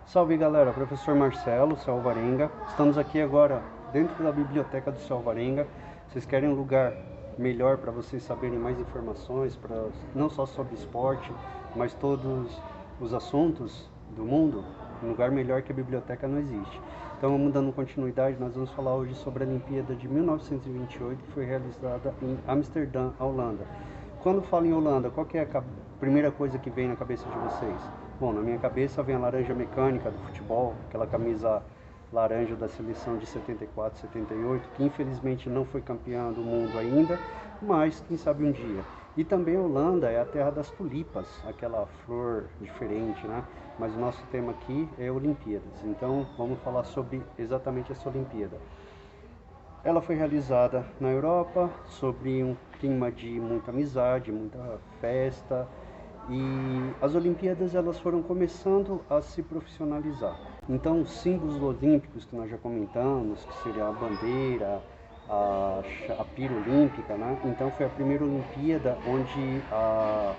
Salve galera, professor Marcelo, Céu Alvarenga. Estamos aqui agora dentro da biblioteca do Céu Alvarenga. Vocês querem um lugar melhor para vocês saberem mais informações, não só sobre esporte, mas todos os assuntos do mundo? Um lugar melhor que a biblioteca não existe. Então, vamos dando continuidade, nós vamos falar hoje sobre a Olimpíada de 1928, que foi realizada em Amsterdã, Holanda. Quando falo em Holanda, qual que é a primeira coisa que vem na cabeça de vocês? Bom, na minha cabeça vem a laranja mecânica do futebol, aquela camisa laranja da seleção de 74, 78, que infelizmente não foi campeã do mundo ainda, mas quem sabe um dia. E também a Holanda é a terra das tulipas, aquela flor diferente, né? Mas o nosso tema aqui é Olimpíadas, então vamos falar sobre exatamente essa Olimpíada. Ela foi realizada na Europa, sobre um clima de muita amizade, muita festa, e as Olimpíadas elas foram começando a se profissionalizar. Então, os símbolos olímpicos que nós já comentamos, que seria a bandeira, a pira olímpica, né? Então foi a primeira Olimpíada onde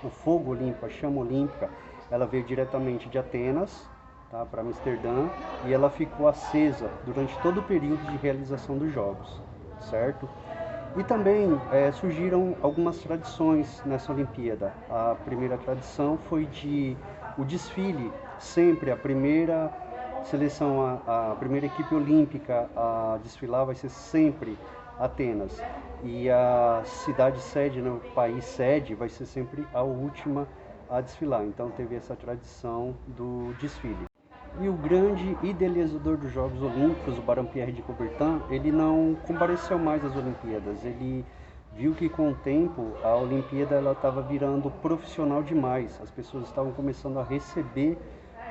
o fogo olímpico, a chama olímpica, ela veio diretamente de Atenas, tá, para Amsterdã, e ela ficou acesa durante todo o período de realização dos Jogos, certo? E também surgiram algumas tradições nessa Olimpíada. A primeira tradição foi o desfile, sempre a primeira seleção, a primeira equipe olímpica a desfilar vai ser sempre Atenas. E a cidade sede, né, o país sede, vai ser sempre a última a desfilar. Então teve essa tradição do desfile. E o grande idealizador dos Jogos Olímpicos, o Barão Pierre de Coubertin, ele não compareceu mais às Olimpíadas. Ele viu que com o tempo a Olimpíada estava virando profissional demais. As pessoas estavam começando a receber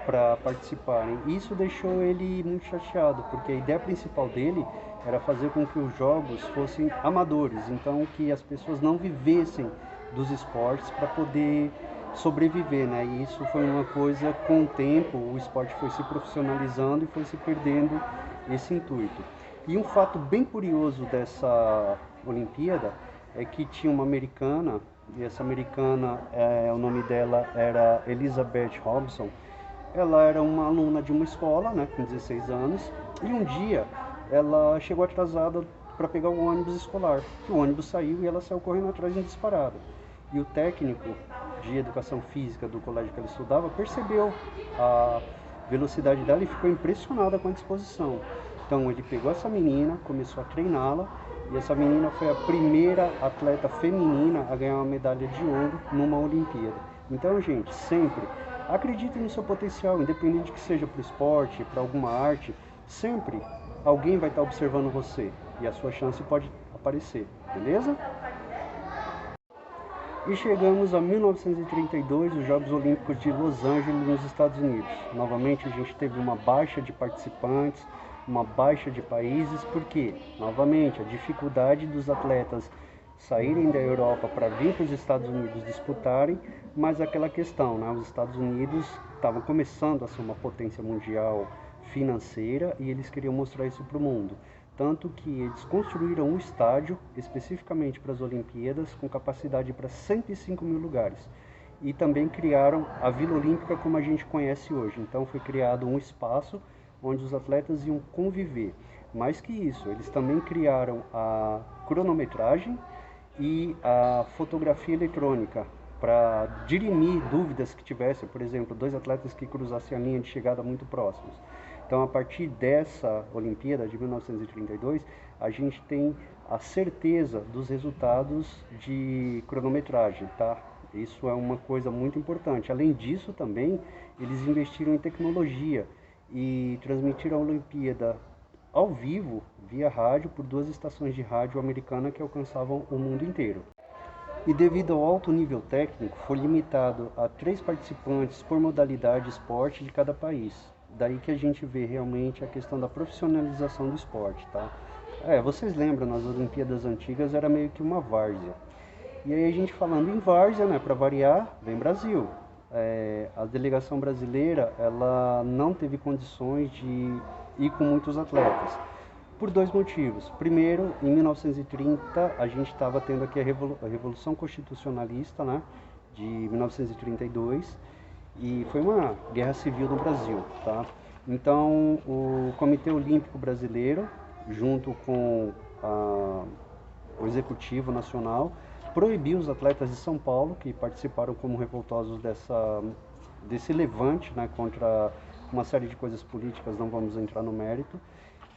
para participarem. Isso deixou ele muito chateado, porque a ideia principal dele era fazer com que os jogos fossem amadores, então que as pessoas não vivessem dos esportes para poder sobreviver, né? E isso foi uma coisa, com o tempo, o esporte foi se profissionalizando e foi se perdendo esse intuito. E um fato bem curioso dessa Olimpíada é que tinha uma americana, e essa americana, o nome dela era Elizabeth Robson. Ela era uma aluna de uma escola, né, com 16 anos, e um dia ela chegou atrasada para pegar o ônibus escolar. O ônibus saiu e ela saiu correndo atrás em disparada. E o técnico de educação física do colégio que ela estudava percebeu a velocidade dela e ficou impressionada com a disposição. Então ele pegou essa menina, começou a treiná-la, e essa menina foi a primeira atleta feminina a ganhar uma medalha de ouro numa Olimpíada. Então, gente, sempre acreditem no seu potencial, independente que seja para o esporte, para alguma arte, sempre alguém vai estar observando você e a sua chance pode aparecer, beleza? E chegamos a 1932, os Jogos Olímpicos de Los Angeles, nos Estados Unidos. Novamente a gente teve uma baixa de participantes, uma baixa de países, porque, novamente, a dificuldade dos atletas saírem da Europa para vir para os Estados Unidos disputarem, mas aquela questão, né? Os Estados Unidos estavam começando a ser uma potência mundial financeira e eles queriam mostrar isso para o mundo. Tanto que eles construíram um estádio especificamente para as Olimpíadas com capacidade para 105 mil lugares. E também criaram a Vila Olímpica como a gente conhece hoje. Então foi criado um espaço onde os atletas iam conviver. Mais que isso, eles também criaram a cronometragem e a fotografia eletrônica para dirimir dúvidas que tivessem, por exemplo, dois atletas que cruzassem a linha de chegada muito próximos. Então, a partir dessa Olimpíada de 1932, a gente tem a certeza dos resultados de cronometragem, tá? Isso é uma coisa muito importante. Além disso, também, eles investiram em tecnologia e transmitiram a Olimpíada ao vivo, via rádio, por duas estações de rádio americana que alcançavam o mundo inteiro. E devido ao alto nível técnico, foi limitado a 3 participantes por modalidade esporte de cada país. Daí que a gente vê realmente a questão da profissionalização do esporte, tá? Vocês lembram, nas Olimpíadas antigas era meio que uma várzea. E aí a gente falando em várzea, né, para variar, vem Brasil. A delegação brasileira, ela não teve condições de ir com muitos atletas. Por 2 motivos. Primeiro, em 1930, a gente estava tendo aqui a Revolução Constitucionalista, né, de 1932, e foi uma guerra civil no Brasil, tá? Então, o Comitê Olímpico Brasileiro, junto com o Executivo Nacional, proibiu os atletas de São Paulo, que participaram como revoltosos desse levante, né, contra uma série de coisas políticas, não vamos entrar no mérito.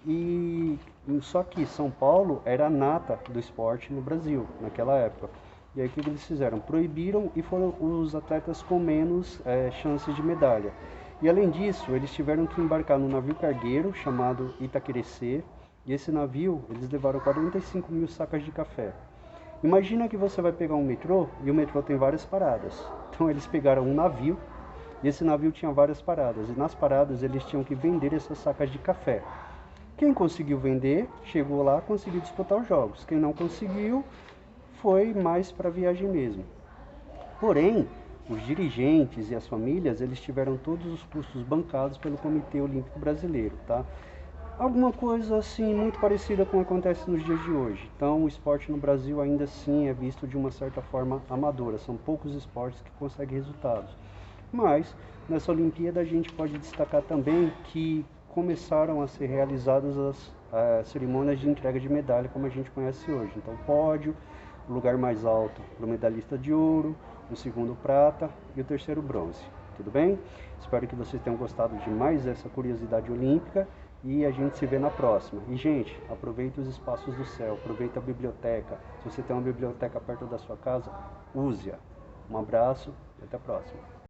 E só que São Paulo era a nata do esporte no Brasil, naquela época. E aí o que eles fizeram? Proibiram e foram os atletas com menos chances de medalha. E além disso, eles tiveram que embarcar num navio cargueiro chamado Itaquerecê. E esse navio, eles levaram 45 mil sacas de café. Imagina que você vai pegar um metrô e o metrô tem várias paradas. Então eles pegaram um navio e esse navio tinha várias paradas. E nas paradas eles tinham que vender essas sacas de café. Quem conseguiu vender, chegou lá, conseguiu disputar os jogos. Quem não conseguiu, foi mais para a viagem mesmo. Porém, os dirigentes e as famílias, eles tiveram todos os custos bancados pelo Comitê Olímpico Brasileiro, tá? Alguma coisa assim muito parecida com o que acontece nos dias de hoje. Então, o esporte no Brasil ainda assim é visto de uma certa forma amadora. São poucos esportes que conseguem resultados. Mas, nessa Olimpíada a gente pode destacar também que começaram a ser realizadas as cerimônias de entrega de medalha como a gente conhece hoje. Então, pódio, o lugar mais alto para o medalhista de ouro, o segundo prata e o terceiro bronze. Tudo bem? Espero que vocês tenham gostado de mais essa curiosidade olímpica e a gente se vê na próxima. E, gente, aproveite os espaços do céu, aproveite a biblioteca. Se você tem uma biblioteca perto da sua casa, use-a. Um abraço e até a próxima.